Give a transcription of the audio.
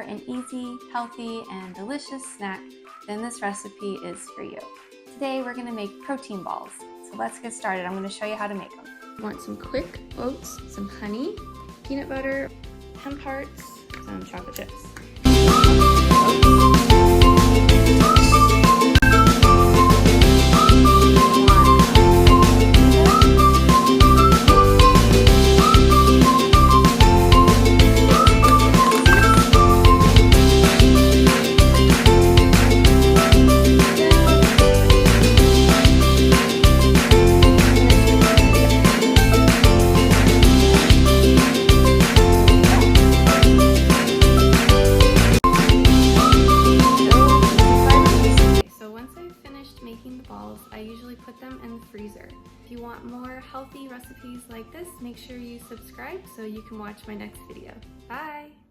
an easy, healthy, and delicious snack, then this recipe is for you. Today we're going to make protein balls. So let's get started. I'm going to show you how to make them. You want some quick oats, some honey, peanut butter, hemp hearts, some chocolate chips. Making the balls, I usually put them in the freezer. If you want more healthy recipes like this, make sure you subscribe so you can watch my next video. Bye!